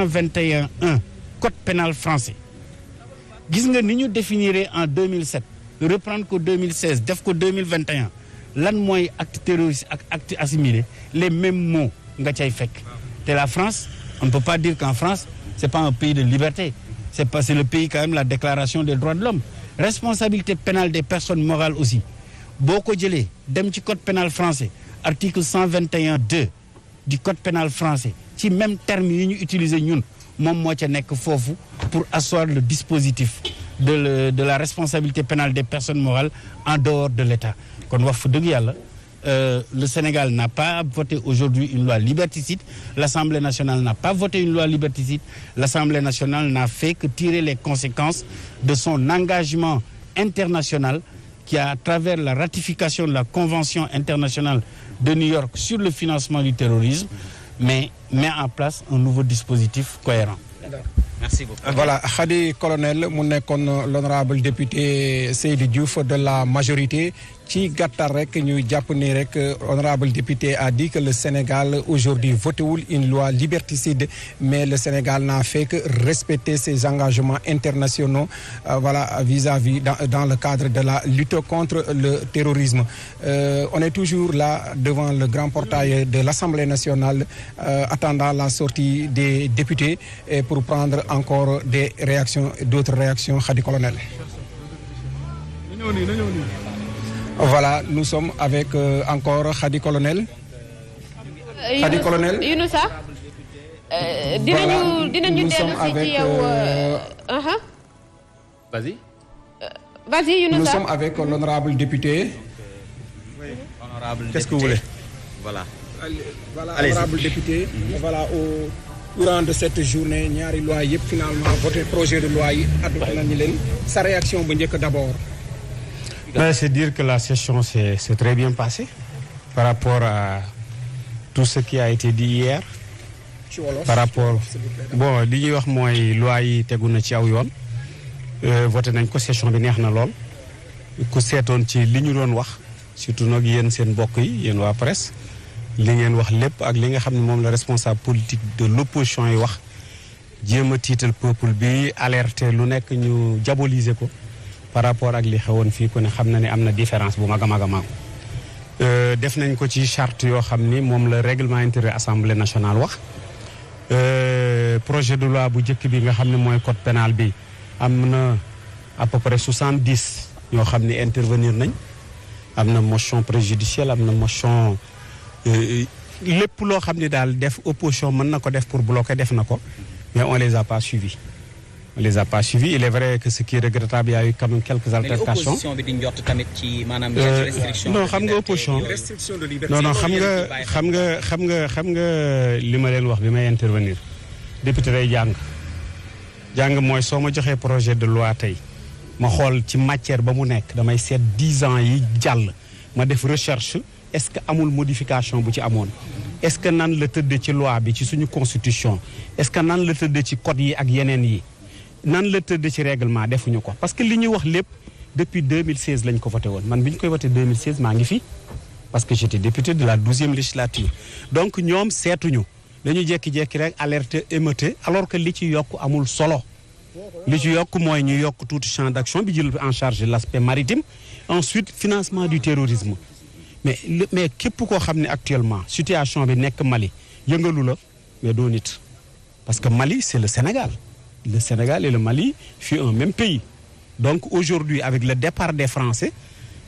121.1 code pénal français gis nga ni ñu définiré en 2007 reprendre ko 2016 def ko 2021 lan mooy acte terroriste ak acte assimilé les mêmes mots nga cay fekk te la France on ne peut pas dire qu'en France c'est pas un pays de liberté c'est le pays quand même la déclaration des droits de l'homme responsabilité pénale des personnes morales aussi boo ko jëlee dem ci code pénal français article 121.2 du code pénal français ci même terme yi ñu utiliser ñun moom moo ca nekk foofu pour asseoir le dispositif de la responsabilité pénale des personnes morales en dehors de l'État kon wax fa dëgg yàlla le Sénégal n'a pas voté aujourd'hui une loi liberticide l'Assemblée nationale n'a pas voté une loi liberticide l'Assemblée nationale n'a fait que tirer les conséquences de son engagement international qui a à travers la ratification de la Convention internationale de New York sur le financement du terrorisme mais met en place un nouveau dispositif cohérent. Merci beaucoup. Voilà, Khady Colonel mu nekkoon l'honorable député Seydou Diouf de la majorité ci gàttal rek ñu jàpp ni rek honorable député a dit que le Sénégal aujourd'hui votéwul une loi liberticide mais le Sénégal n'a fait que respecter ses engagements internationaux voilà vis-à-vis dans le cadre de la lutte contre le terrorisme. On est toujours là devant le grand portail de l'Assemblée nationale attendant la sortie des députés et pour prendre encore des réactions d'autres réactions Khady Colonel. Voilà, nous sommes avec encore Khady Colonel. Khady Colonel. Younoussa. dinañu dellu si ci yow. Vas-y. Vas-y Younoussa. Nous sommes avec l'honorable député. Honorable Qu'est-ce que vous voulez? Voilà. Voilà, Allez-y. honorable député. Voilà, au courant de cette journée ñaari loi yëpp finalement voté projet de loi yi adopté nañu leen sa réaction bu njëkk d'abord. C'est dire que la session s'est très bien passée par rapport à tout ce qui a été dit hier. ci wolof Par rapport bon li ñuy wax mooy loi yi tegu na ci aw yoon voté nañ ko session bi neex na lool ku seetoon ci li ñu doon wax surtout nag yéen seen mbokk yi yéen waa presse li ngeen wax lépp ak li nga xam ne moom la responsable politique de l'opposition yi wax jéem a tiital peuple bi alerter lu nekk ñu diaboliser ko par rapport ak li xewoon fii ku ne xam na ne am na différence bu mag a mag a mag def nañ ko ci charte yoo xam ni moom la règlement intérieur assemblée nationale wax projet de loi bu njëkk bi nga xam ne mooy code pénal bi am na à peu près 70 ñoo xam ne intervenir nañ am na motion préjudicielle am na motion lépp loo xam ne daal def opposition mën na ko def pour bloquer def na ko mais on les a pas suivis. On les a pas suivis. Il est vrai que ce qui est regrettable, il y a eu quand même quelques altercations. Mais opposition bi di njort tamit ci maanaam restriction. Non xam nga opposition. restriction de liberté. non xam nga li ma leen wax bi may intervenir député day jàng mooy soo ma joxee projet de loi tey ma xool ci matière ba mu nekk damay seet 10 ans yi jàll ma def recherche est-ce que amul modification bu ci amoon est-ce que nan la tëdd ci loi bi ci suñu constitution est-ce que nan la tëdd ci code yi ak yeneen yi nan la tëdd ci règlement defuñu ko parce que li ñuy wax lépp depuis 2016 lañ ko voté woon man bi ñu koy voté 2016 maa ngi fi parce que j'étais député de la 12e législature donc ñoom seetuñu dañu jékki-jékki rek alerte émeuté alors que li ci yokk amul solo li ci yokk mooy ñu yokk tuuti champ d'action bi jël en charge l'aspect maritime ensuite financement du terrorisme mais képp koo xam ne actuellement situation bi nekk Mali yëngalu la mais doo nit parce que Mali c'est le Sénégal et le Mali fut un même pays donc aujourd'hui avec le départ des Français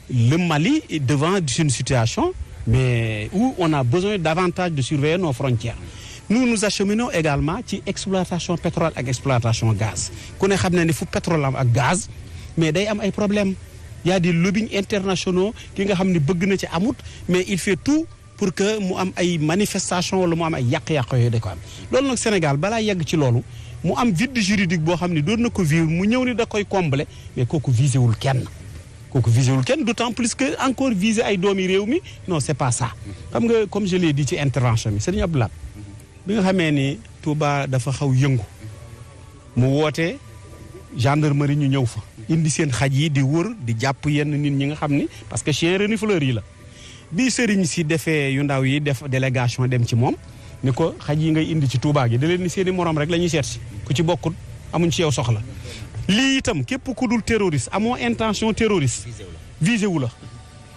le Mali est devant une situation mais où on a besoin davantage de surveiller nos frontières nous acheminons également ci exploitation pétrole ak exploitation gaz ku ne xam ne ni fu pétrole am ak gaz mais day am ay problèmes il y a des lobbying internationaux ki nga xam ne bëgg na ci amut mais il fait tout pour que mu am ay manifestations wala mu am ay yàq-yàq yooyu da ko am loolu nag Sénégal balaa yegg ci loolu mu am vide juridique boo xam ne doon na ko vivre mu ñëw ni da koy combler mais kooku visé wul kenn d'autant plus que encore viser ay doomi réew mi non c'est pas ça xam nga comme je l'ai dit ci intervention bi Serigne Abdoulaye bi nga xamee ni Touba dafa xaw yëngu mu woote gendarmerie ñu ñëw fa indi seen xaj yi di wër di jàpp yenn nit ñi nga xam ni parce que chien renifleur yi la bi sëriñ si defee yu ndaw yi def délégation dem ci moom ni ko xaj yi ngay indi ci Touba gi da leen ni seen i morom rek la ñuy seet si ku ci bokkut amuñ ci yow soxla lii itam képp ku dul terroriste amoo intention terroriste visé wu la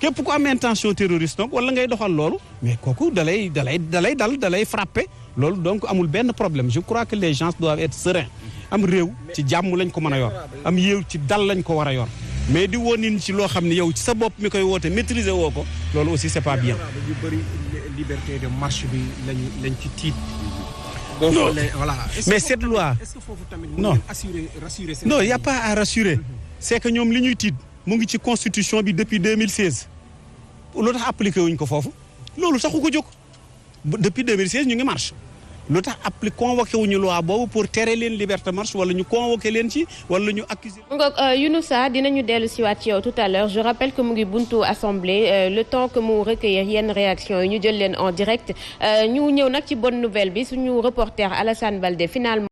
képp ku am intention terroriste donc wala ngay doxal loolu mais kooku dalay frappé loolu donc amul benn problème je crois que les gens doivent être sereins am réew ci jàmm lañ ko mën a yor am yéew ci dal lañ ko war a yor mais di woon nit ci loo xam ne yow ci sa bopp mi koy woote maîtriser woo ko loolu aussi c'est pas bien. yu bëri liberté de marche bi lañ ci tiit. non voilà. mais cette loi est-ce que foofu tamit non rassurer non y a pas à rassurer c'est que ñoom li ñuy tiit mu ngi ci constitution bi depuis 2016 lu tax appliqué wuñ ko foofu loolu saxu ko jóg depuis 2016 ñu ngi marche lu tax convoqué wuñu loi boobu pour tere leen liberté marche wala ñu convoqué leen ci wala ñu accuser. Younoussa dinañu dellu si waat ci yow tout à l'heure je rappelle que mu ngi buntu assemblée le temps que mu recueillir yenn réaction yi ñu jël leen en direct ñu ñëw nag ci bonne nouvelle bi suñu reporter Alassane Baldé finalement